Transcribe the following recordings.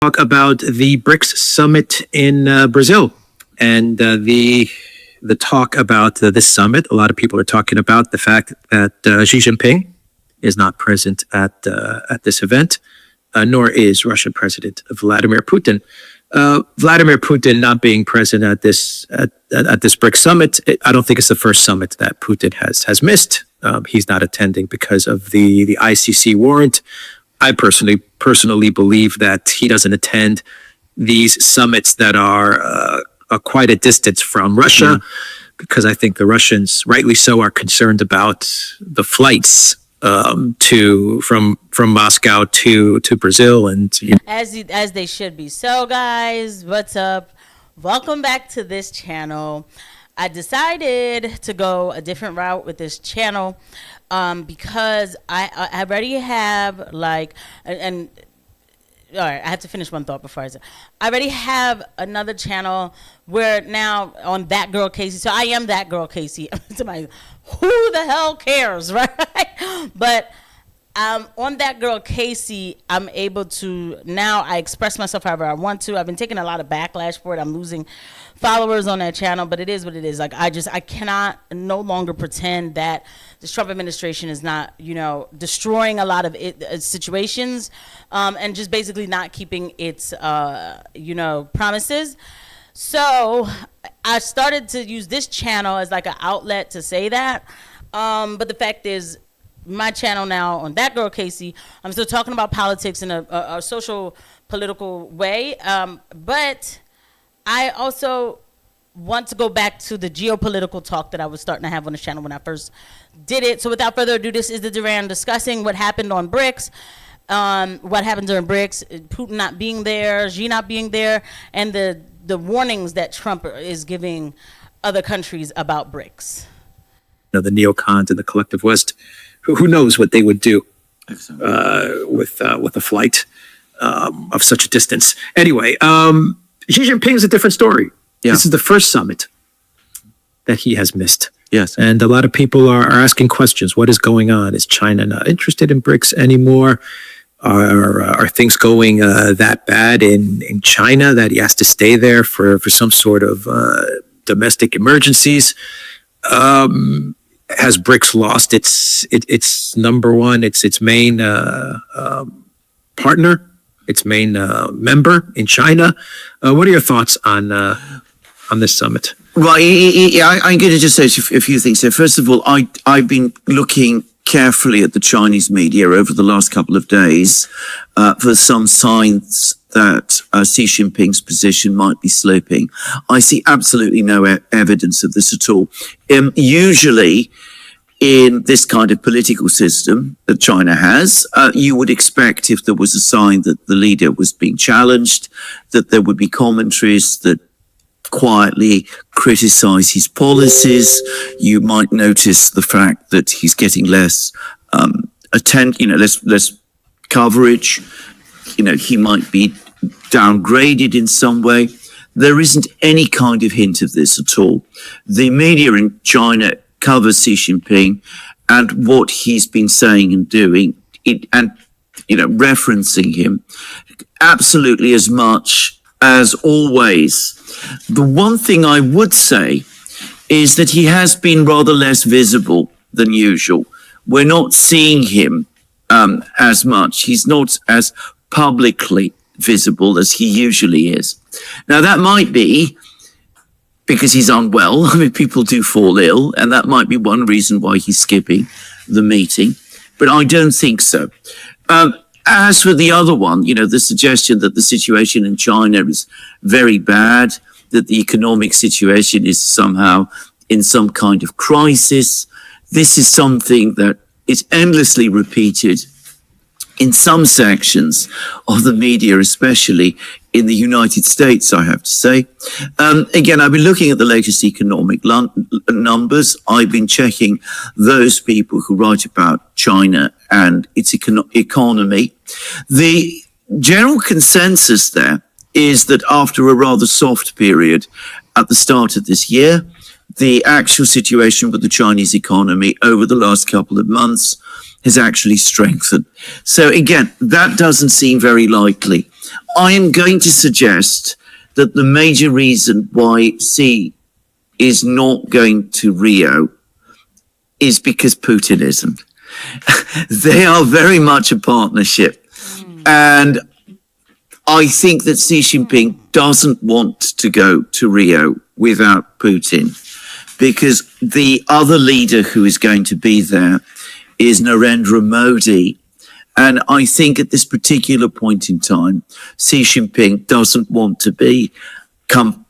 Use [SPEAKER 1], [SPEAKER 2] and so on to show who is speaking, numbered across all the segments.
[SPEAKER 1] talk about the BRICS summit in Brazil and the talk about this summit. A lot of people are talking about the fact that Xi Jinping is not present at this event, nor is Russian President Vladimir Putin. Vladimir Putin not being present at this BRICS summit, I don't think it's the first summit that Putin has missed. He's not attending because of the ICC warrant. I personally believe that he doesn't attend these summits that are quite a distance from Russia, because I think the Russians, rightly so, are concerned about the flights from Moscow to Brazil, and
[SPEAKER 2] as they should be. So guys, what's up? Welcome back to this channel. I decided to go a different route with this channel because I already have all right, I have to finish one thought before I say. I already have another channel where now on That Girl Casey. So I am That Girl Casey. Somebody, who the hell cares, right? But on That Girl Casey, I'm able to, now I express myself however I want to. I've been taking a lot of backlash for it. I'm losing followers on that channel, but it is what it is. Like, I cannot no longer pretend that this Trump administration is not, destroying a lot of situations and just basically not keeping its, promises. So I started to use this channel as like an outlet to say that. But the fact is, my channel now on That Girl Casey, I'm still talking about politics in a social political way. But I also want to go back to the geopolitical talk that I was starting to have on the channel when I first did it. So without further ado, this is the Duran discussing what happened on BRICS, what happened during BRICS, Putin not being there, Xi not being there, and the warnings that Trump is giving other countries about BRICS.
[SPEAKER 1] The neocons and the collective West, who knows what they would do with a flight of such a distance. Anyway, Xi Jinping is a different story. Yeah. This is the first summit that he has missed.
[SPEAKER 3] Yes.
[SPEAKER 1] And a lot of people are asking questions. What is going on? Is China not interested in BRICS anymore? Are things going that bad in China that he has to stay there for some sort of domestic emergencies? Has BRICS lost its number one, its main partner, its main member in China? What are your thoughts on this summit?
[SPEAKER 3] Well, I'm going to just say a few things here. First of all, I've been looking carefully at the Chinese media over the last couple of days for some signs that Xi Jinping's position might be sloping. I see absolutely no evidence of this at all. Usually, in this kind of political system that China has, you would expect, if there was a sign that the leader was being challenged, that there would be commentaries that quietly criticize his policies. You might notice the fact that he's getting less less coverage. He might be downgraded in some way. There isn't any kind of hint of this at all. The media in China covers Xi Jinping and what he's been saying and doing, referencing him absolutely as much as always. The one thing I would say is that he has been rather less visible than usual. We're not seeing him as much. He's not as publicly visible as he usually is. Now, that might be because he's unwell. I mean, people do fall ill, and that might be one reason why he's skipping the meeting. But I don't think so. As for the other one, the suggestion that the situation in China is very bad, that the economic situation is somehow in some kind of crisis, this is something that is endlessly repeated in some sections of the media, especially in the United States, I have to say. Again, I've been looking at the latest economic numbers. I've been checking those people who write about China and its economy. The general consensus there is that after a rather soft period at the start of this year, the actual situation with the Chinese economy over the last couple of months has actually strengthened. So again, that doesn't seem very likely I am going to suggest that the major reason why Xi is not going to Rio is because Putin isn't. They are very much a partnership. And I think that Xi Jinping doesn't want to go to Rio without Putin, because the other leader who is going to be there is Narendra Modi. And I think at this particular point in time, Xi Jinping doesn't want to come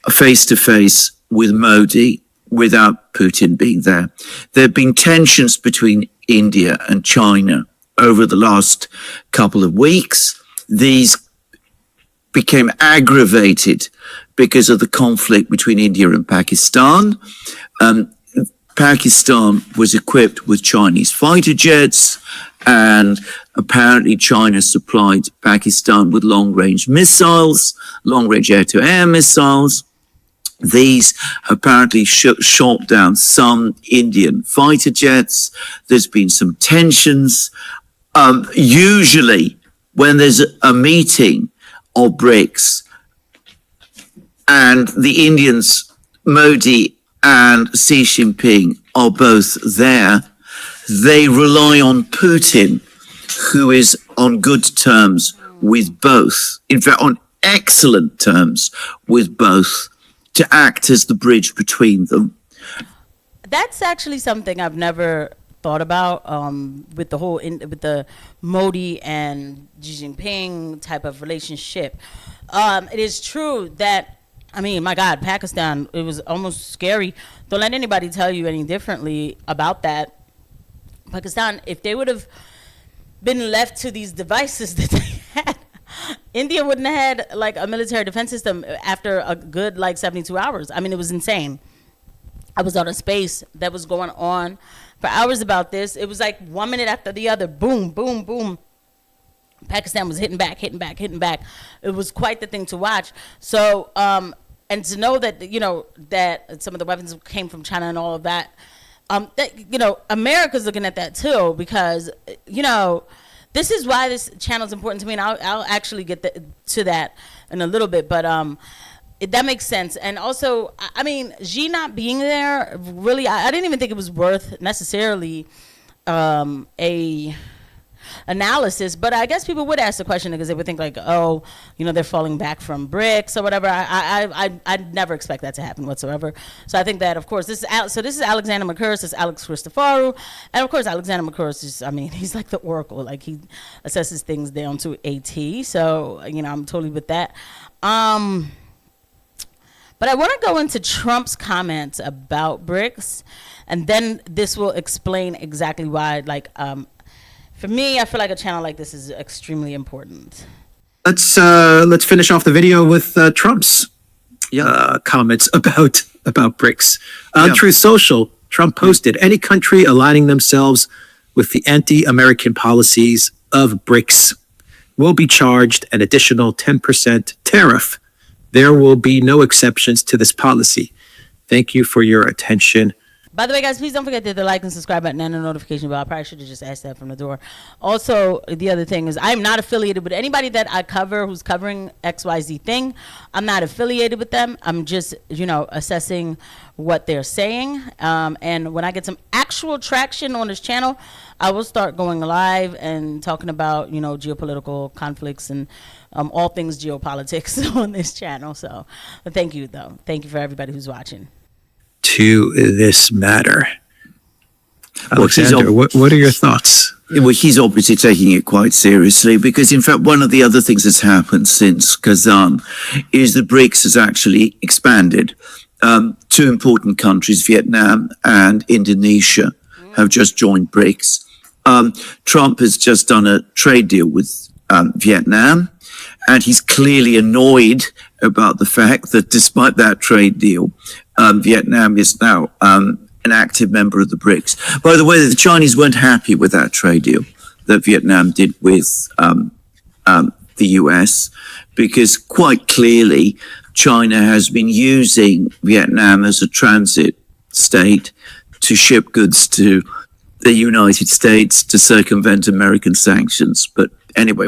[SPEAKER 3] face to face with Modi without Putin being there. There have been tensions between India and China over the last couple of weeks. These became aggravated because of the conflict between India and Pakistan. Pakistan was equipped with Chinese fighter jets, and apparently China supplied Pakistan with long-range missiles, long-range air-to-air missiles. These apparently shot down some Indian fighter jets. There's been some tensions. Usually, when there's a meeting of BRICS and the Indians, Modi and Xi Jinping, are both there, they rely on Putin, who is on good terms with both, in fact, on excellent terms with both, to act as the bridge between them.
[SPEAKER 2] That's actually something I've never thought about with the whole with the Modi and Xi Jinping type of relationship. It is true that, I mean, my God, Pakistan, it was almost scary. Don't let anybody tell you any differently about that. Pakistan, if they would have been left to these devices that they had, India wouldn't have had like a military defense system after a good like 72 hours. I mean, it was insane. I was on a space that was going on for hours about this. It was like 1 minute after the other, boom, boom, boom. Pakistan was hitting back, hitting back, hitting back. It was quite the thing to watch. So, and to know that, you know, that some of the weapons came from China and all of that, that, you know, America's looking at that too, because, you know, this is why this channel is important to me, and I'll actually get to that in a little bit, but that makes sense. And also, I mean, Xi not being there, really, I didn't even think it was worth necessarily a analysis, but I guess people would ask the question because they would think like, oh, you know, they're falling back from BRICS or whatever. I'd never expect that to happen whatsoever. So I think that, of course, this is Alexander Mercouris, this is Alex Christoforou, and of course Alexander Mercouris is, I mean, he's like the oracle, like he assesses things down to a T. So, you know, I'm totally with that. But I want to go into Trump's comments about BRICS, and then this will explain exactly why, like, for me, I feel like a channel like this is extremely important.
[SPEAKER 1] Let's finish off the video with Trump's comments about BRICS. On Truth Social, Trump posted, any country aligning themselves with the anti-American policies of BRICS will be charged an additional 10% tariff. There will be no exceptions to this policy. Thank you for your attention.
[SPEAKER 2] By the way, guys, please don't forget to hit the like and subscribe button and the notification bell. I probably should have just asked that from the door. Also, the other thing is I'm not affiliated with anybody that I cover who's covering XYZ thing. I'm not affiliated with them. I'm just, you know, assessing what they're saying. And when I get some actual traction on this channel, I will start going live and talking about, you know, geopolitical conflicts and all things geopolitics on this channel. So thank you, though. Thank you for everybody who's watching.
[SPEAKER 1] To this matter. Alexander, what are your thoughts?
[SPEAKER 3] Well, he's obviously taking it quite seriously because, in fact, one of the other things that's happened since Kazan is the BRICS has actually expanded. Two important countries, Vietnam and Indonesia, have just joined BRICS. Trump has just done a trade deal with Vietnam, and he's clearly annoyed about the fact that despite that trade deal, Vietnam is now an active member of the BRICS. By the way, the Chinese weren't happy with that trade deal that Vietnam did with the US, because quite clearly China has been using Vietnam as a transit state to ship goods to the United States to circumvent American sanctions. But anyway,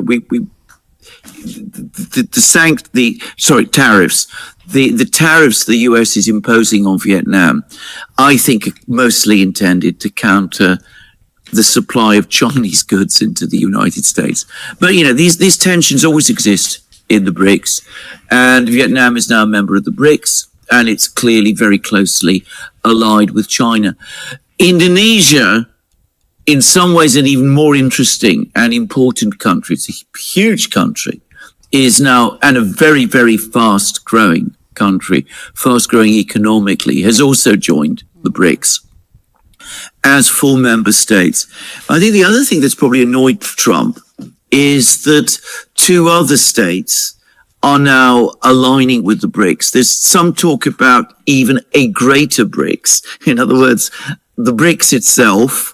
[SPEAKER 3] tariffs. The tariffs the US is imposing on Vietnam, I think, are mostly intended to counter the supply of Chinese goods into the United States. But, you know, these tensions always exist in the BRICS, and Vietnam is now a member of the BRICS, and it's clearly very closely allied with China. Indonesia, in some ways, an even more interesting and important country. It's a huge country, is now, and a very, very fast growing country, fast growing economically, has also joined the BRICS as full member states. I think the other thing that's probably annoyed Trump is that two other states are now aligning with the BRICS. There's some talk about even a greater BRICS. In other words, the BRICS itself,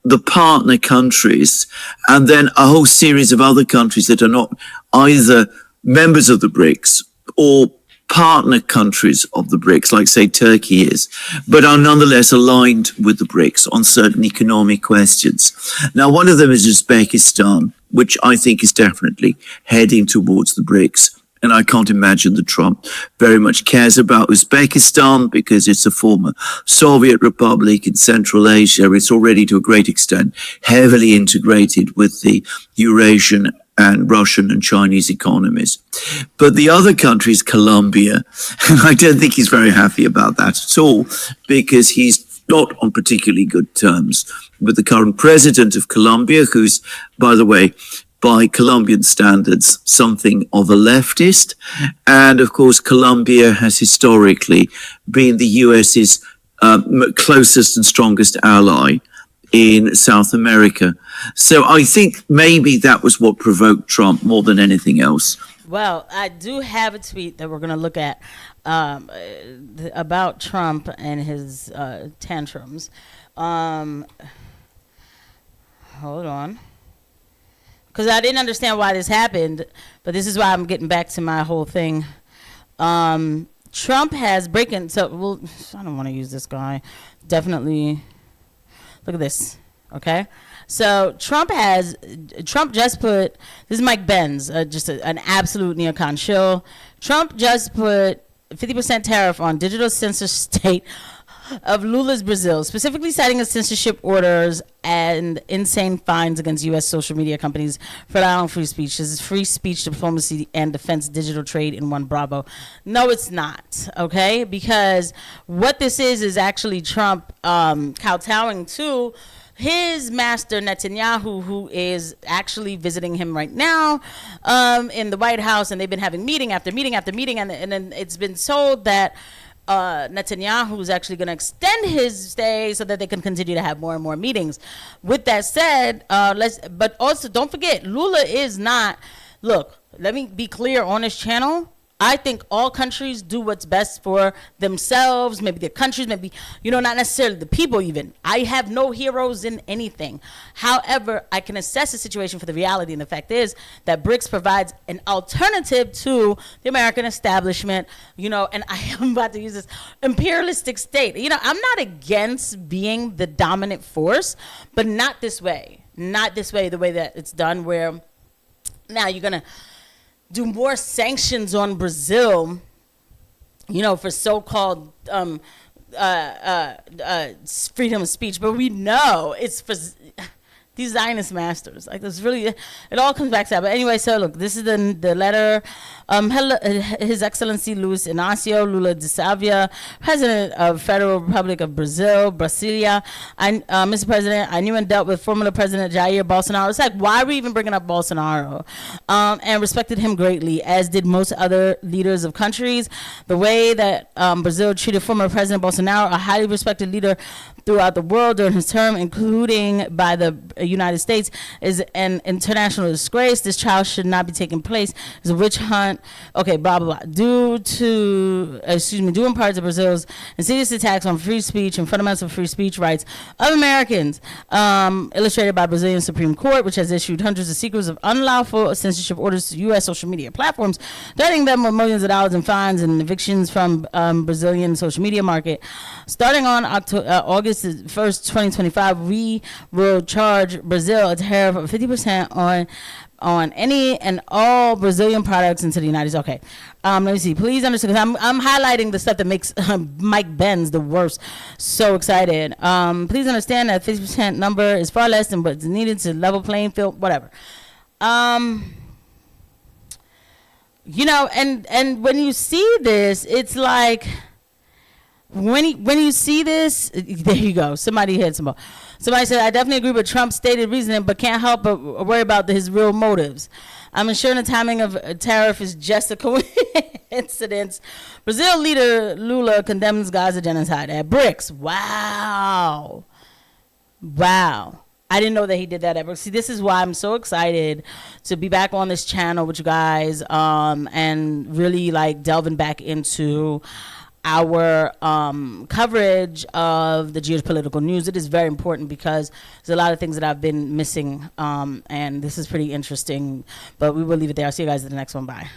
[SPEAKER 3] the partner countries, and then a whole series of other countries that are not either members of the BRICS or partner countries of the BRICS, like say Turkey is, but are nonetheless aligned with the BRICS on certain economic questions. Now, one of them is Uzbekistan, which I think is definitely heading towards the BRICS. And I can't imagine that Trump very much cares about Uzbekistan because it's a former Soviet republic in Central Asia. It's already to a great extent heavily integrated with the Eurasian and Russian and Chinese economies. But the other country is Colombia. And I don't think he's very happy about that at all, because he's not on particularly good terms with the current president of Colombia, who's, by the way, by Colombian standards, something of a leftist. And of course, Colombia has historically been the US's closest and strongest ally in South America. So I think maybe that was what provoked Trump more than anything else.
[SPEAKER 2] Well, I do have a tweet that we're going to look at about Trump and his tantrums. Hold on. Because I didn't understand why this happened, but this is why I'm getting back to my whole thing. Trump has well, I don't want to use this guy. Definitely. Look at this. Okay. So Trump just put, this is Mike Benz, just an absolute neocon shill. Trump just put 50% tariff on digital censor state of Lula's Brazil, specifically citing censorship orders and insane fines against U.S. social media companies for allowing free speech. This is free speech, diplomacy, and defense digital trade in one bravo. No, it's not, okay? Because what this is actually Trump kowtowing to his master Netanyahu, who is actually visiting him right now in the White House, and they've been having meeting after meeting after meeting, and then it's been told that Netanyahu is actually going to extend his stay so that they can continue to have more and more meetings. With that said, but also don't forget, Lula is not, look, let me be clear on this channel. I think all countries do what's best for themselves, maybe their countries, maybe, not necessarily the people even. I have no heroes in anything. However, I can assess the situation for the reality, and the fact is that BRICS provides an alternative to the American establishment, and I am about to use this imperialistic state. I'm not against being the dominant force, but not this way. Not this way, the way that it's done, where now you're going to do more sanctions on Brazil, for so-called freedom of speech. But we know it's for these Zionist masters. Like, this really, it all comes back to that. But anyway, so look, this is the letter. His Excellency Luis Inácio Lula da Silva, President of Federal Republic of Brazil, Brasilia. Mr. President, I knew and dealt with former President Jair Bolsonaro. It's like, why are we even bringing up Bolsonaro? And respected him greatly, as did most other leaders of countries. The way that Brazil treated former President Bolsonaro, a highly respected leader throughout the world during his term, including by the United States, is an international disgrace. This trial should not be taking place. It's a witch hunt. Okay, blah, blah, blah. Due in part to Brazil's insidious attacks on free speech and fundamental free speech rights of Americans, illustrated by Brazilian Supreme Court, which has issued hundreds of sequels of unlawful censorship orders to U.S. social media platforms, threatening them with millions of dollars in fines and evictions from Brazilian social media market. Starting on August 1st, 2025, we will charge Brazil a tariff of 50% on on any and all Brazilian products into the United States. Okay, let me see. Please understand, because I'm highlighting the stuff that makes Mike Benz the worst. So excited. Please understand that 50% number is far less than what's needed to level playing field. Whatever. You know, and when you see this, it's like when you see this, there you go. Somebody hit some more. Somebody said, I definitely agree with Trump's stated reasoning, but can't help but worry about his real motives. I'm ensuring the timing of a tariff is just a coincidence. Brazil leader Lula condemns Gaza genocide at BRICS. Wow. I didn't know that he did that ever. See, this is why I'm so excited to be back on this channel with you guys, and really like delving back into our coverage of the geopolitical news. It is very important because there's a lot of things that I've been missing, and this is pretty interesting. But we will leave it there. I'll see you guys in the next one. Bye.